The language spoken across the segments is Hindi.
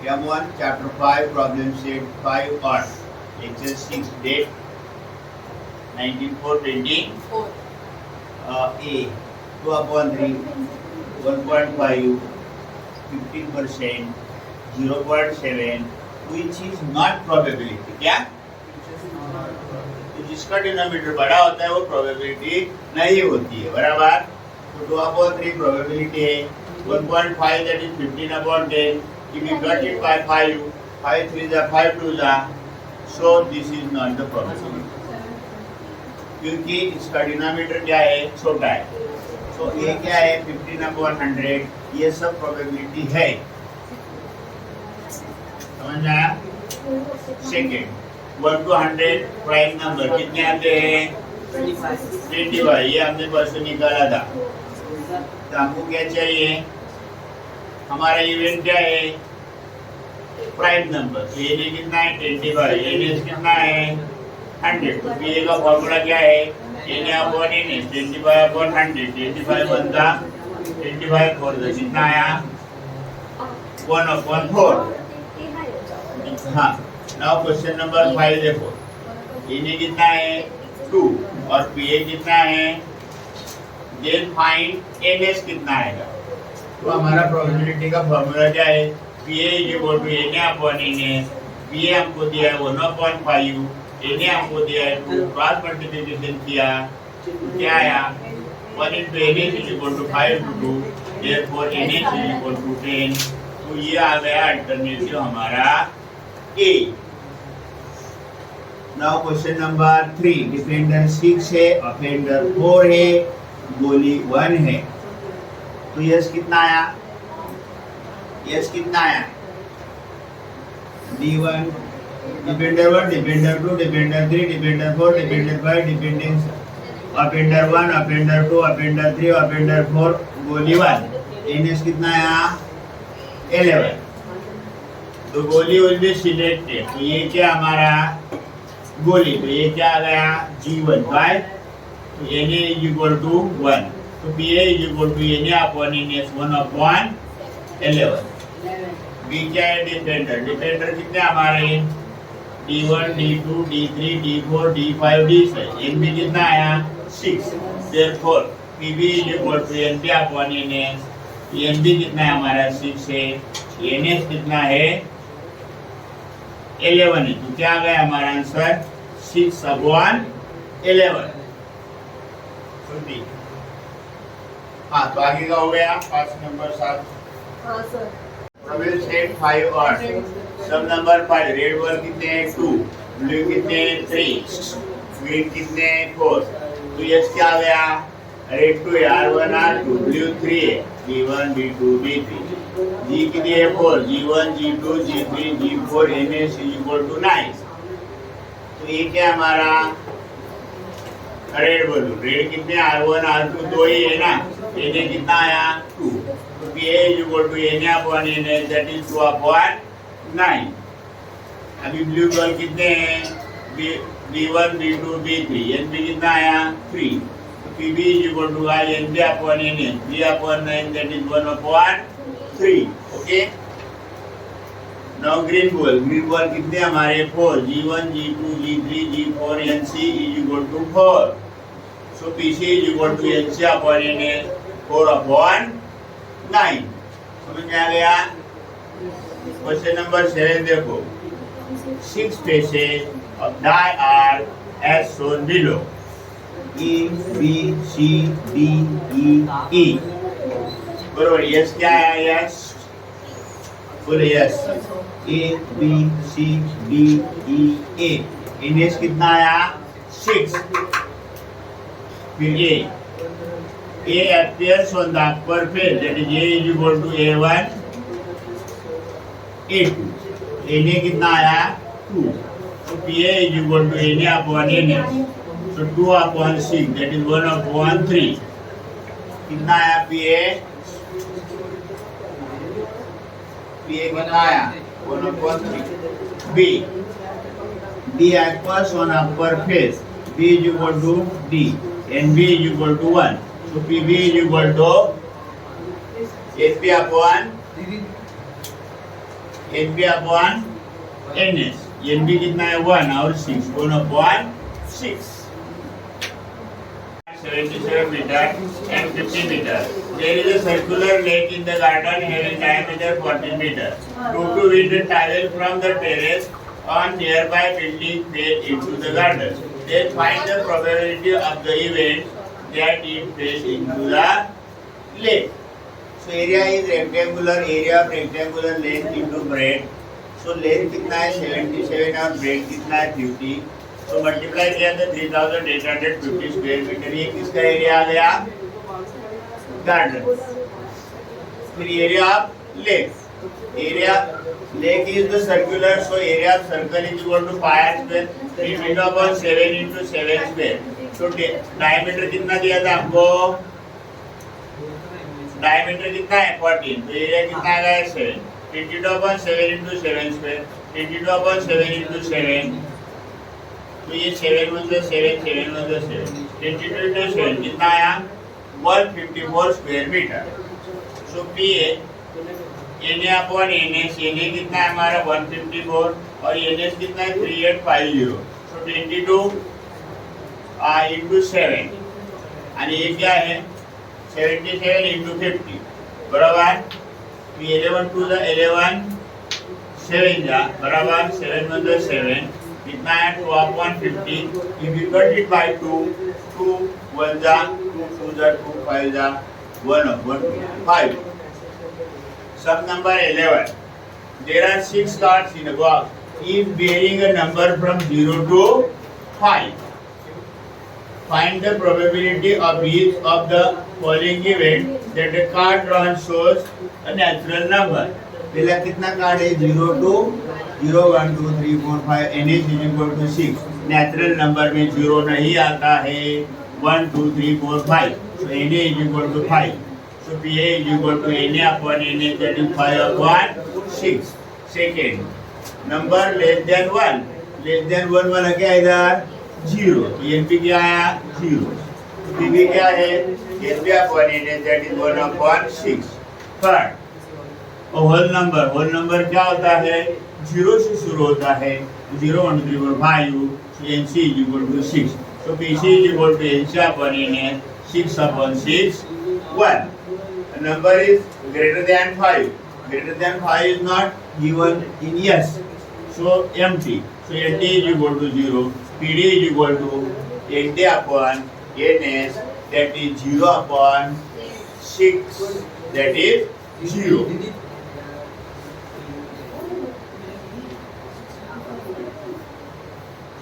M1 chapter 5 problem set 5 odd lecture 6 date 19/4/20 A 2/3 1.5 15% 0.7 which is not probability क्या तो जिसका डिनोमिनेटर बड़ा होता है वो प्रोबेबिलिटी नहीं होती है बराबर तो 2/3 प्रोबेबिलिटी है 1.5 that is 15/10 if you got it by 5 5 3s are 5 2s are so this is not the probability क्योंकि इसका डिनोमिनेटर क्या है छोटा है तो ये क्या है 15/100 ये सब प्रोबेबिलिटी है समझ आया सेकेंड 1 to 100 प्राइम नंबर कितने आते हैं 25 ये हमने परसों निकाला था तो हमको क्या चाहिए हमारा इवेंट क्या है प्राइम नंबर तो ये कितना है 25 ये कितना है 100 तो ये का फॉर्मूला क्या है n upon n 25/100 25 बनता 25 4 कितना आया 1/4 हाँ नाउ क्वेश्चन नंबर 5 देखो ये कितना है 2 और पीए कितना है देन फाइंड एनएस कितना आएगा तो हमारा प्रोबेबिलिटी का फॉर्मूला क्या है PA equal to N upon NS PA हमको दिया है 1/5 एन हमको दिया है 2 क्रॉस मल्टीप्लिकेशन किया क्या आया 1 into NS is equal to 5 to 2 therefore NS is equal to 10 तो ये आ गया अल्टरनेटिव हमारा A now question number 3 defender 6 है ऑफेंडर 4 है गोली 1 है तो यस कितना आया D1 defender 1 defender 2 defender 3 defender 4 defender 5 defending offender 1 offender 2 offender 3 offender 4 गोली 1 एनएस कितना आया 11 तो गोली विल बी सिलेक्टेड तो ये क्या हमारा गोली तो ये क्या आ गया G1 बाय तो n इज इक्वल टू 1 तो PA is equal to n upon NS 1/11 B क्या है डिफेंडर कितने हमारे D1 D2 D3 D4 D5 D6 NB कितना आया 6 therefore PB is equal to NB upon NS NB कितना है हमारा 6 है NS कितना है 11 है तो क्या आ गया हमारा आंसर 6/11 हाँ तो आगे का हो गया पांच नंबर 7 हाँ सर प्रवेश सेट 5 और सब नंबर 5 रेड बॉल कितने हैं 2 ब्लू कितने हैं 3 ग्रीन कितने हैं 4 तो यस क्या आ गया रेड 2 R1 R2 ब्लू 3 है B1 B2 B3 G कितनी है 4 G1 G2 G3 G4 NS is equal to 9 तो ये क्या हमारा रेड बोलूं रेड कितने R1 R2 दो ही है ना NA कितना आया 2 तो PA is equal to NA upon NS that is 2/9 अभी ब्लू बॉल कितने हैं B1 B2 B3 NB कितना आया 3 तो PB is equal to NB upon NS 3/9 that is 1/3 okay now green ball कितने हमारे 4 G1 G2 G3 G4 NC is equal to 4 so PC is equal to NC upon NS 4/9 समझ में आ गया क्वेश्चन नंबर 7 देखो 6 faces of die are as shown below E B C D E बरोबर यस क्या है यस बोले yes A B C D E A index कितना आया 6 फिर A appears on the upper face that is A is equal to A1 A2 NA कितना आया 2 so PA is equal to NA upon NS so 2/6 that is 1/3 कितना आया PA कितना आया 1/3 B appears on upper face B is equal to D and B is equal to 1 so PB is equal to NP upon NS. NP कितना है 1 और 6, 1/6. 77 meter and 50 meter. There is a circular lake in the garden having diameter 14 meter. Two wind travel from the terrace on nearby building fell into the garden. Then find the probability of the event that it fell into the lake. So area is rectangular, area of rectangular length into breadth. So length कितना है 77 और breadth कितना है 50. तो मल्टीप्लाई किया तो 3850 स्क्वायर मीटर. ये किसका एरिया आ गया? गार्डन. फिर area of lake. Area lake is the circular, so area of circle is equal to pi square 3 metre upon 7 into 7 square. तो डायमीटर कितना दिया था हमको? डायमीटर कितना है 14. तो एरिया कितना आ गया 7. 22/7 into 7 स्क्वायर. 22/7 into 7. तो ये 7 मतलब 7 मतलब 7 22 into 7 कितना आया 154 square metre. So P N upon N S. N A कितना है हमारा 154 और एन एस कितना है 3850. सो 22 into 7 आणि ये क्या है 77 into 50 बराबर. 11 to the 11 7 जा बराबर 7 मतलब 7 कितना है 2/50. if you cut it by 2 2 1 जा 2 2 जा 2 5 जा 1/5. Sum number 11. There are 6 cards in a box. If bearing a number from 0 to 5, find the probability of each of the following event that the card drawn shows a natural number. पहला कितना कार्ड है 0 to 0 1 2 3 4 5. n is equal to 6. Natural number में 0 नहीं आता है 1 2 3 4 5. so n is equal to 5. so p is equal to n upon n is that is 5/6. Second number less than 1. Less than 1 वाला क्या है इधर 0. तो np क्या आया 0. pv क्या है np upon n is that is 1/6. Third whole number क्या होता है 0 से शुरू होता है 0 1 2 3 4 5. so nc is equal to 6. so pc is equal to nc upon n 6/6 1. The number is greater than 5. Greater than 5 is not given in yes, so empty. So nt is equal to 0. pd is equal to nt upon ns, that is 0/6, that is 0.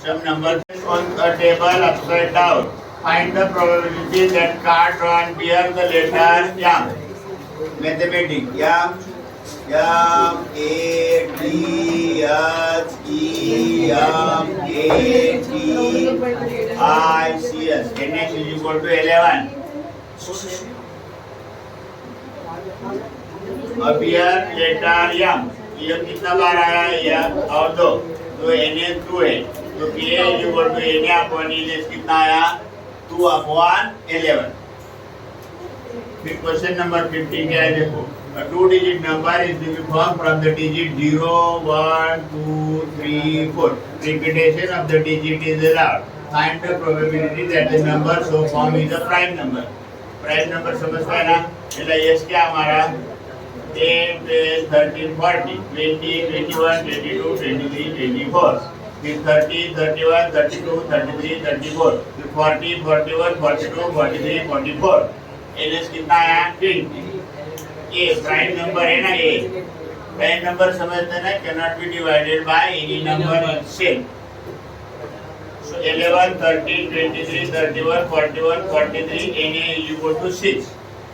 Some numbers on a table upside down. Find the probability that card drawn bear the letter yam. Mathematics. Yam, A, D, H, E, M, A, T, I, C, S. NX is equal to 11. Appear letter yam. ये कितना बार आया है यम और 2. तो NS 2 है. तो P is equal to N upon NS कितना आया 2/11. फिर क्वेश्चन नंबर 15 क्या है देखो. A 2-digit number is to be formed from the digit 0, 1, 2, 3, 4. Repetition of the digit is allowed. Find the probability that the number so formed is a prime number. Prime number समझता है ना. चला yes क्या हमारा 10, 12, 13, 14, 20, 21, 22, 23, 24. फिर 30, 31, 32, 33, 34. फिर 40, 41, 42, 43, 44. एनएस कितना आया 20. ये प्राइम नंबर है ना. ये प्राइम नंबर समझते ना cannot be divided by any number same. So 11, 13, 23, 31, 41, 43. Na is equal to 6.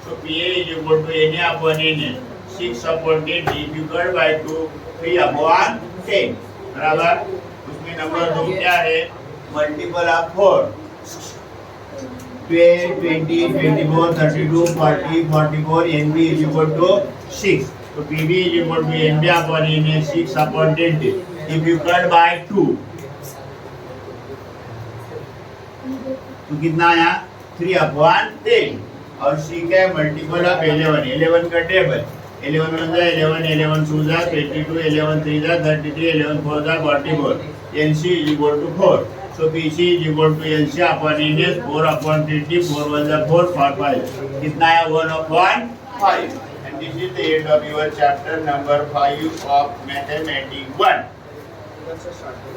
So Pa is equal to Na upon Na. 6/10 divided by 2 3/10 बराबर. उसमें नंबर 2 क्या है multiple of 4. 12, 20, 24, 32, 40, 44. NB is equal to 6. So PB is equal to NB upon NA 6/10. If you cut by 2 तो कितना आया 3/10. और सी क्या है, मल्टीपल ऑफ 11, 11 का टेबल, 11 वन जा 11, 11 टू जा 22, 11 थ्री जा 33, 11 फोर जा 44, एनसी इज इक्वल टू 4, सो PC is equal to LC upon NS 4 upon 20, 4 one जा 4, 5 कितना है 1 अपॉन 5। And this is the end of your chapter number 5 of mathematics 1.